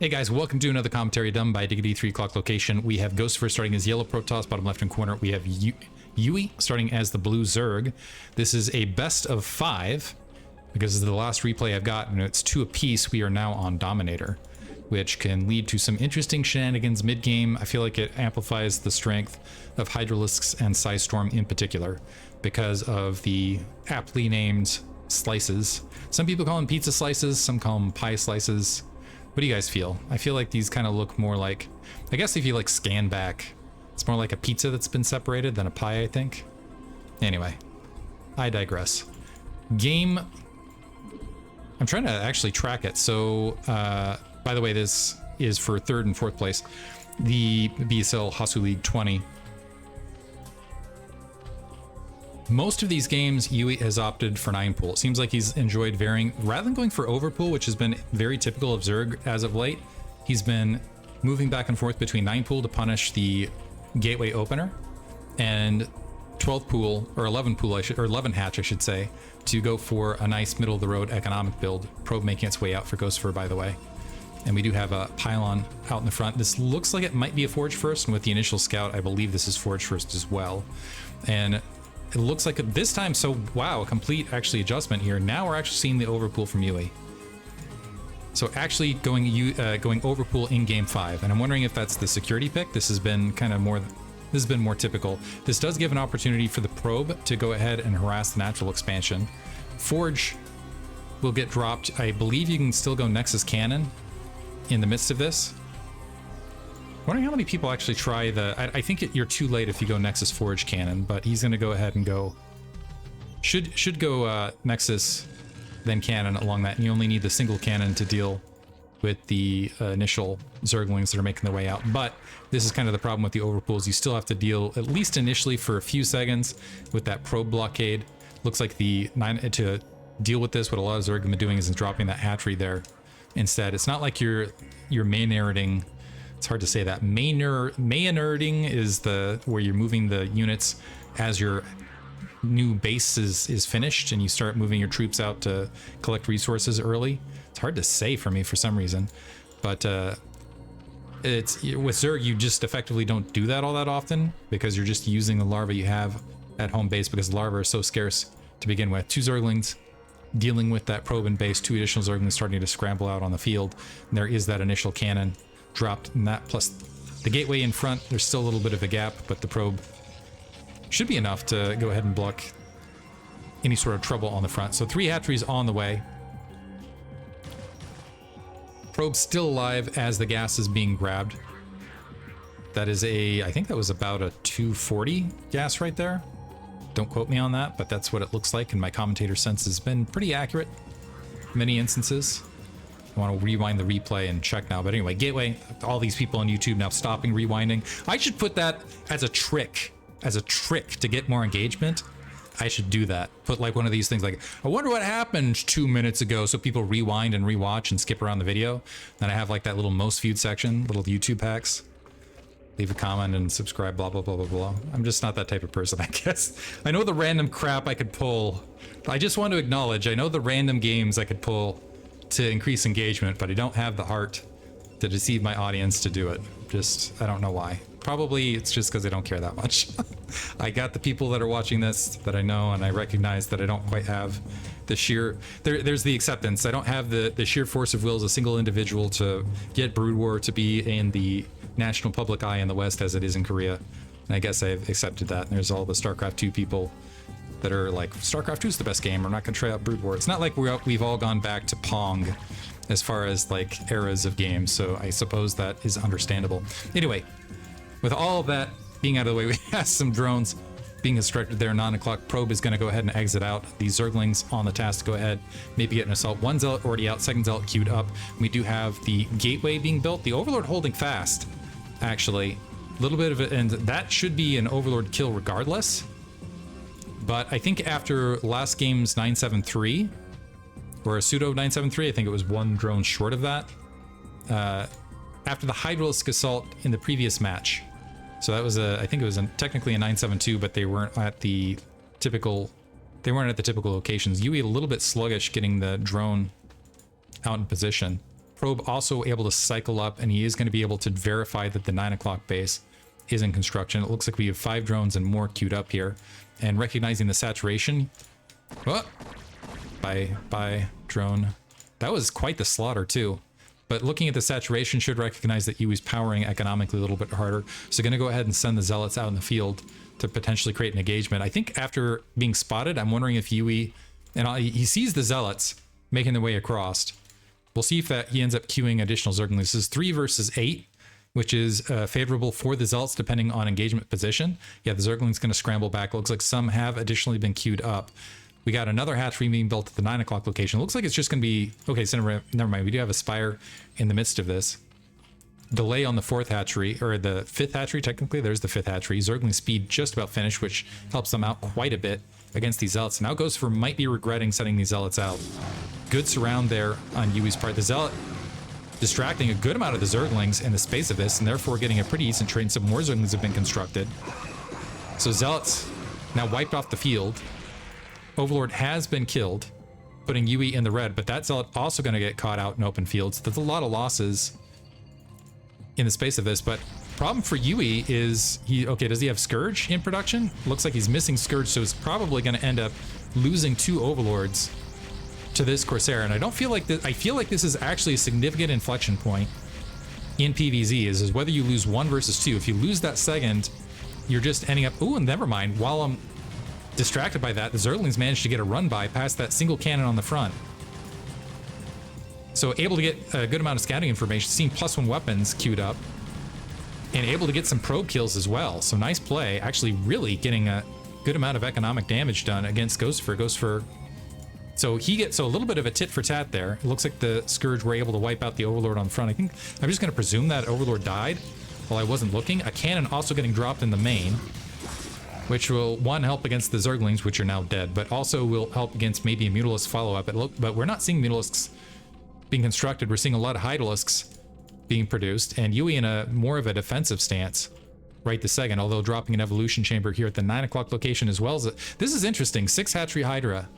Hey guys, welcome to another commentary done by Diggity 3 o'clock location. We have Gosufer starting as yellow Protoss, bottom left hand corner. We have Yuey starting as the blue Zerg. This is a best of 5 because this is the last replay I've got, and it's 2 apiece. We are now on Dominator, which can lead to some interesting shenanigans mid-game. I feel like it amplifies the strength of Hydralisks and Psystorm in particular because of the aptly named slices. Some people call them pizza slices, some call them pie slices. What do you guys feel? I feel like these kind of look more like, I guess if you like scan back, it's more like a pizza that's been separated than a pie, I think. Anyway, I digress. Game, I'm trying to actually track it. So, by the way, this is for 3rd and 4th place. The BSL Hasuleague 20. Most of these games, Yuey has opted for 9 pool. It seems like he's enjoyed varying, rather than going for overpool, which has been very typical of Zerg as of late, he's been moving back and forth between 9 pool to punish the gateway opener and 12 pool, or 11 pool, or 11 hatch, I should say, to go for a nice middle of the road economic build. Probe making its way out for Gosufer, by the way. And we do have a pylon out in the front. This looks like it might be a forge first, and with the initial scout, I believe this is forge first as well. And it looks like this time, so wow, a complete actually adjustment here. Now we're actually seeing the overpool from Yuey. So actually going overpool in game 5, and I'm wondering if that's the security pick. This has been kind of more, this has been more typical. This does give an opportunity for the probe to go ahead and harass the natural expansion. Forge will get dropped. I believe you can still go Nexus Cannon in the midst of this. Wondering how many people actually try the, I think you're too late if you go Nexus Forge Cannon, but he's going to go ahead and go, should go Nexus, then Cannon along that, and you only need the single cannon to deal with the initial Zerglings that are making their way out. But this is kind of the problem with the overpools. You still have to deal, at least initially for a few seconds, with that probe blockade. Looks like the 9, to deal with this, what a lot of Zerg have been doing is dropping that hatchery there instead. It's not like you're Maynarding. It's hard to say that. Maynarding is the where you're moving the units as your new base is finished and you start moving your troops out to collect resources early. It's hard to say for me for some reason, but it's with Zerg you just effectively don't do that all that often because you're just using the larvae you have at home base because the larvae are so scarce to begin with. 2 Zerglings dealing with that probe in base, 2 additional Zerglings starting to scramble out on the field. And there is that initial cannon dropped, and that plus the gateway in front, there's still a little bit of a gap, but the probe should be enough to go ahead and block any sort of trouble on the front. So 3 hatcheries on the way. Probe still alive as the gas is being grabbed. That is I think that was about a 240 gas right there. Don't quote me on that, but that's what it looks like, and my commentator sense has been pretty accurate in many instances. I want to rewind the replay and check now, but anyway, gateway, all these people on YouTube now stopping rewinding. I should put that as a trick to get more engagement. I should do that. Put like one of these things like, I wonder what happened 2 minutes ago, so people rewind and rewatch and skip around the video. Then I have like that little most viewed section, little YouTube hacks. Leave a comment and subscribe, blah, blah, blah, blah, blah. I'm just not that type of person, I guess. I know the random crap I could pull. I just want to acknowledge, I know the random games I could pull to increase engagement, but I don't have the heart to deceive my audience to do it. Just, I don't know why. Probably it's just because I don't care that much. I got the people that are watching this that I know, and I recognize that I don't quite have the sheer, there's the acceptance. I don't have the sheer force of will as a single individual to get Brood War to be in the national public eye in the West as it is in Korea. And I guess I've accepted that. And there's all the StarCraft 2 people that are like, StarCraft 2 is the best game, I'm not gonna try out Brood War. It's not like we've all gone back to Pong as far as like eras of games, so I suppose that is understandable. Anyway, with all of that being out of the way, we have some drones being instructed there. 9 o'clock probe is gonna go ahead and exit out. These Zerglings on the task to go ahead, maybe get an assault. 1 Zealot already out, 2nd Zealot queued up. We do have the gateway being built, the Overlord holding fast, actually. A little bit of it, and that should be an Overlord kill regardless. But I think after last game's 973, or a pseudo 973, I think it was 1 drone short of that. After the Hydralisk assault in the previous match, so that was I think it was technically a 972, but they weren't at the typical locations. Yuey a little bit sluggish getting the drone out in position. Probe also able to cycle up, and he is going to be able to verify that the 9 o'clock base is in construction. It looks like we have 5 drones and more queued up here. And recognizing the saturation, oh, by drone. That was quite the slaughter too. But looking at the saturation should recognize that Yuey's powering economically a little bit harder. So going to go ahead and send the zealots out in the field to potentially create an engagement. I think after being spotted, I'm wondering if Yuey, and he sees the zealots making their way across. We'll see if he ends up queuing additional Zerglings. This is 3 versus 8, which is favorable for the zealots depending on engagement position. Yeah, the Zergling's going to scramble back. It looks like some have additionally been queued up. We got another hatchery being built at the 9 o'clock location. It looks like it's just going to be... Okay, so never mind. We do have a spire in the midst of this. Delay on the 4th hatchery, or the 5th hatchery, technically. There's the 5th hatchery. Zergling speed just about finished, which helps them out quite a bit against these zealots. Now Gosufer might be regretting sending these zealots out. Good surround there on Yuey's part. The zealot distracting a good amount of the Zerglings in the space of this, and therefore getting a pretty decent trade. Some more Zerglings have been constructed. So zealots now wiped off the field. Overlord has been killed, putting Yuey in the red, but that zealot also going to get caught out in open fields. That's a lot of losses in the space of this, but problem for Yuey is does he have Scourge in production? Looks like he's missing Scourge, so he's probably going to end up losing 2 Overlords to this Corsair, and I don't feel like this. I feel like this is actually a significant inflection point in PvZ, is whether you lose 1 versus 2. If you lose that second, you're just ending up... Ooh, never mind. While I'm distracted by that, the Zerglings managed to get a run by past that single cannon on the front. So able to get a good amount of scouting information, seeing +1 weapons queued up, and able to get some probe kills as well. So nice play, actually really getting a good amount of economic damage done against Gosufer. So he gets a little bit of a tit for tat there. It looks like the Scourge were able to wipe out the Overlord on the front. I'm just going to presume that Overlord died while I wasn't looking. A cannon also getting dropped in the main, which will, one, help against the Zerglings, which are now dead, but also will help against maybe a Mutalisk follow-up. But we're not seeing Mutalisks being constructed. We're seeing a lot of Hydralisks being produced, and Yuey in a more of a defensive stance right this second, although dropping an Evolution Chamber here at the 9 o'clock location as well. This is interesting. 6 Hatchery Hydra.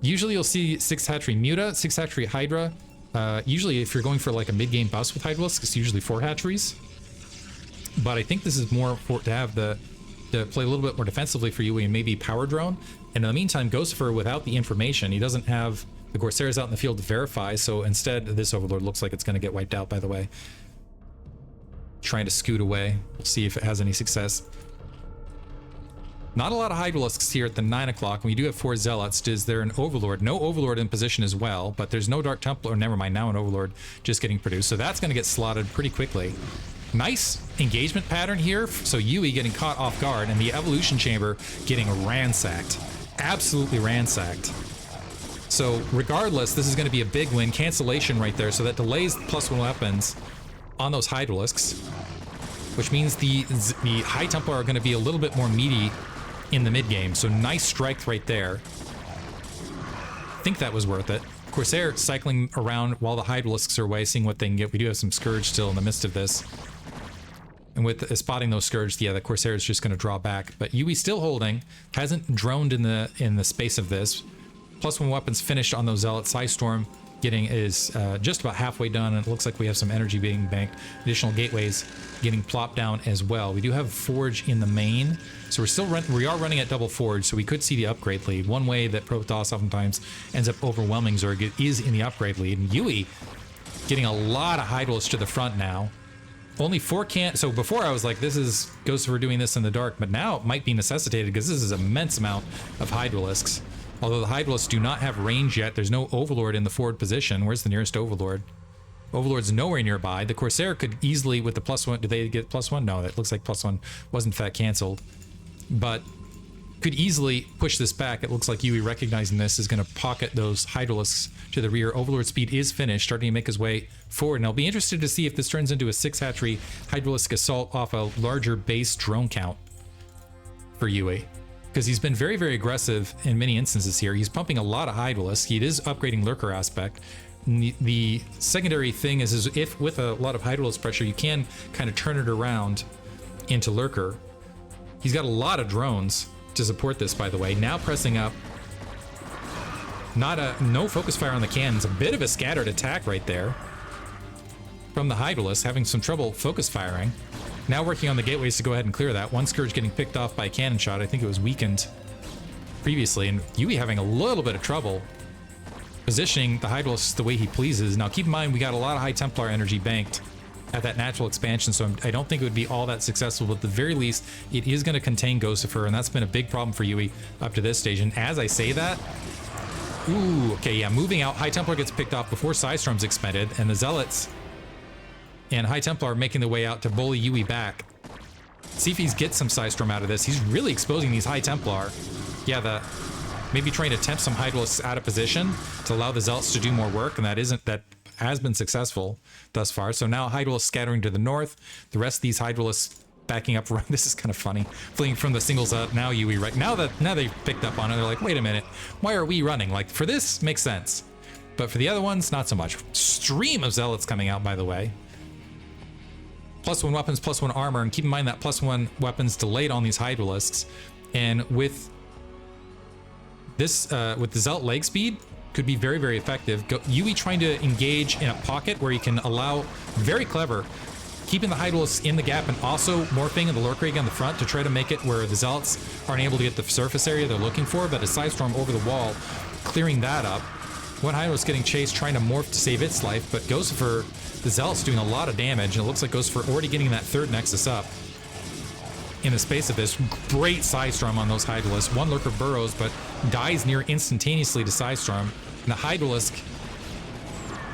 Usually you'll see 6 Hatchery Muta, 6 Hatchery Hydra. Usually if you're going for like a mid-game bust with Hydralisks, it's usually 4 hatcheries. But I think this is more to play a little bit more defensively for Yuey and maybe Power Drone. And in the meantime, Gosufer, without the information, he doesn't have the Corsairs out in the field to verify, so instead this Overlord looks like it's going to get wiped out, by the way. Trying to scoot away. We'll see if it has any success. Not a lot of Hydralisks here at the 9 o'clock. We do have 4 Zealots. Is there an Overlord? No Overlord in position as well, but there's no Dark Templar. Never mind, now an Overlord just getting produced. So that's going to get slotted pretty quickly. Nice engagement pattern here. So Yuey getting caught off guard, and the Evolution Chamber getting ransacked. Absolutely ransacked. So regardless, this is going to be a big win. Cancellation right there. So that delays +1 weapons on those Hydralisks, which means the High Templar are going to be a little bit more meaty in the mid game. So nice strike right there. I think that was worth it. Corsair cycling around while the Hydralisks are away, seeing what they can get. We do have some Scourge still in the midst of this. And with spotting those Scourge, yeah, the Corsair is just going to draw back. But Yuey still holding, hasn't droned in the space of this. +1 weapons finished on those Zealots. Storm getting is just about halfway done, and it looks like we have some energy being banked. Additional gateways getting plopped down as well. We do have Forge in the main, so we are running at double Forge, so we could see the upgrade lead. One way that Protoss oftentimes ends up overwhelming Zerg is in the upgrade lead, and Yuey getting a lot of Hydralisks to the front now. Only 4 can't. So before I was like, this is Gosufer doing this in the dark, but now it might be necessitated because this is an immense amount of Hydralisks. Although the Hydralisks do not have range yet, there's no Overlord in the forward position. Where's the nearest Overlord? Overlord's nowhere nearby. The Corsair could easily, with the +1, did they get +1? No, that looks like +1 was in fact canceled. But could easily push this back. It looks like Yuey, recognizing this, is going to pocket those Hydralisks to the rear. Overlord speed is finished, starting to make his way forward. And I'll be interested to see if this turns into a 6 hatchery Hydralisk assault off a larger base drone count for Yuey, because he's been very, very aggressive in many instances here. He's pumping a lot of Hydralisks. He is upgrading Lurker aspect. The secondary thing is if with a lot of Hydralisk pressure, you can kind of turn it around into Lurker. He's got a lot of drones to support this, by the way. Now pressing up No focus fire on the cannons. A bit of a scattered attack right there from the Hydralisk, having some trouble focus firing. Now working on the gateways to go ahead and clear that. One Scourge getting picked off by a cannon shot. I think it was weakened previously, and Yuey having a little bit of trouble positioning the Hydralisk the way he pleases. Now keep in mind, we got a lot of High Templar energy banked at that natural expansion, so I don't think it would be all that successful, but at the very least, it is going to contain Gosufer, and that's been a big problem for Yuey up to this stage. And as I say that, ooh, okay, yeah, moving out, High Templar gets picked off before Psystorm's expended, and the Zealots and High Templar are making their way out to bully Yuey back. See if he's get some Psystorm out of this. He's really exposing these High Templar. Yeah, maybe trying to tempt some Hydralisks out of position to allow the Zealots to do more work, and that has been successful thus far. So now Hydralisk scattering to the north, the rest of these Hydralisks backing up. This is kind of funny, fleeing from the singles out. Now Yuey, right now they picked up on it, they're like, wait a minute, why are we running? Like, for this makes sense, but for the other ones, not so much. Stream of Zealots coming out, by the way. +1 weapons, +1 armor, and keep in mind that +1 weapons delayed on these Hydralisks. And with this, with the Zealot leg speed, could be very, very effective. Yuey trying to engage in a pocket where he can allow, very clever, keeping the Hydralisks in the gap and also morphing in the Lurk Rig on the front to try to make it where the Zealots aren't able to get the surface area they're looking for, but a Psystorm over the wall, clearing that up. One Hydralisk getting chased, trying to morph to save its life, but Gosufer, the Zealot's doing a lot of damage, and it looks like Gosufer already getting that third Nexus up in the space of this. Great Psystorm on those Hydralisks. One Lurker burrows, but dies near instantaneously to Psystorm. And the Hydralisk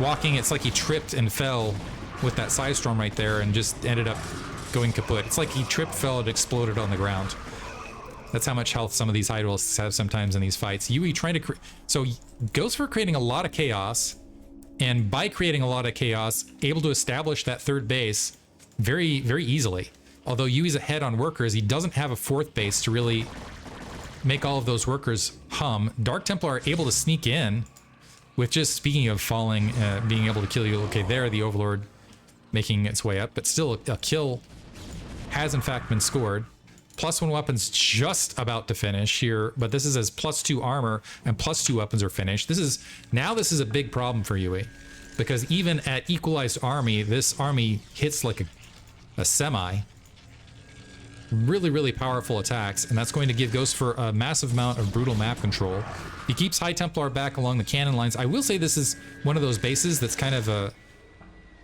walking, it's like he tripped and fell with that Psystorm right there and just ended up going kaput. It's like he tripped, fell, and exploded on the ground. That's how much health some of these Hydralisks have sometimes in these fights. Yuey trying to so goes for creating a lot of chaos, and by creating a lot of chaos, able to establish that third base very, very easily. Although Yuey's ahead on workers, he doesn't have a fourth base to really make all of those workers hum. Dark Templar are able to sneak in with just, speaking of falling, being able to kill you. Okay, there, the Overlord making its way up, but still a kill has in fact been scored. +1 weapons just about to finish here, but this is as +2 armor and +2 weapons are finished. This is a big problem for Yuey, because even at equalized army, this army hits like a semi. Really, really powerful attacks, and that's going to give Gosufer a massive amount of brutal map control. He keeps High Templar back along the cannon lines. I will say this is one of those bases that's kind of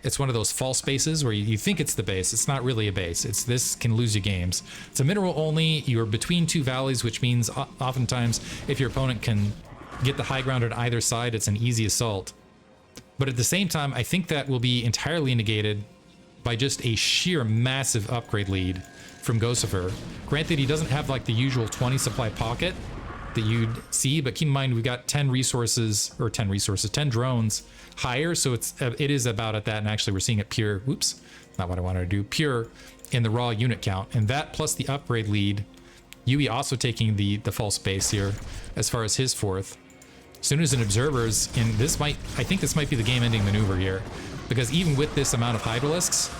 it's one of those false bases where you think it's the base. It's not really a base. This can lose you games. It's a mineral only. You're between two valleys, which means oftentimes if your opponent can get the high ground on either side, it's an easy assault. But at the same time, I think that will be entirely negated by just a sheer massive upgrade lead from Gosufer. Granted, he doesn't have like the usual 20 supply pocket that you'd see, but keep in mind we've got 10 drones higher, so it is about at that, and actually we're seeing it pure, whoops, not what I wanted to do, pure in the raw unit count, and that plus the upgrade lead. Yuey also taking the false base here as far as his fourth. As soon as an observer's in, I think this might be the game-ending maneuver here, because even with this amount of Hydralisks,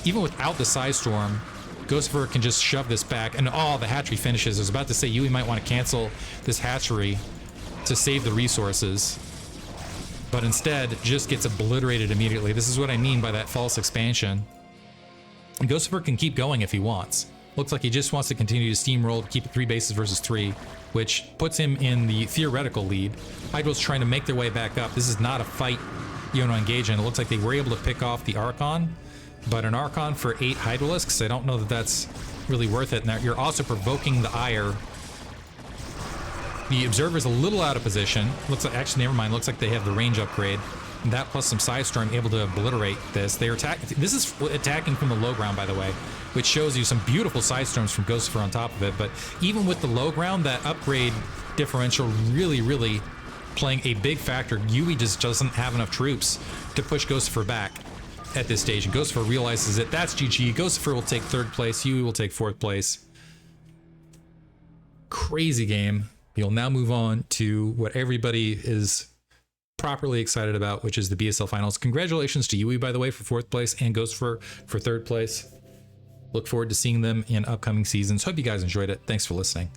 even without the Psystorm, Gosufer can just shove this back, and the hatchery finishes. I was about to say Yuey might want to cancel this hatchery to save the resources, but instead just gets obliterated immediately. This is what I mean by that false expansion. And Gosufer can keep going if he wants. Looks like he just wants to continue to steamroll to keep it 3 bases versus 3, which puts him in the theoretical lead. Hydra's trying to make their way back up. This is not a fight you want to engage in. It looks like they were able to pick off the Archon, but an Archon for 8 Hydralisks, I don't know that that's really worth it. Now you're also provoking the ire. The Observer's a little out of position. Looks like, actually, never mind. Looks like they have the range upgrade. And that plus some Psystorm able to obliterate this. They're this is attacking from the low ground, by the way, which shows you some beautiful Psystorms from Gosufer on top of it. But even with the low ground, that upgrade differential really, really playing a big factor. Yuey just doesn't have enough troops to push Gosufer back at this stage, and Gosufer realizes that that's GG. Gosufer will take 3rd place, Yuey will take 4th place. Crazy game. You'll now move on to what everybody is properly excited about, which is the BSL finals. Congratulations to Yuey, by the way, for 4th place, and Gosufer for 3rd place. Look forward to seeing them in upcoming seasons. Hope you guys enjoyed it. Thanks for listening.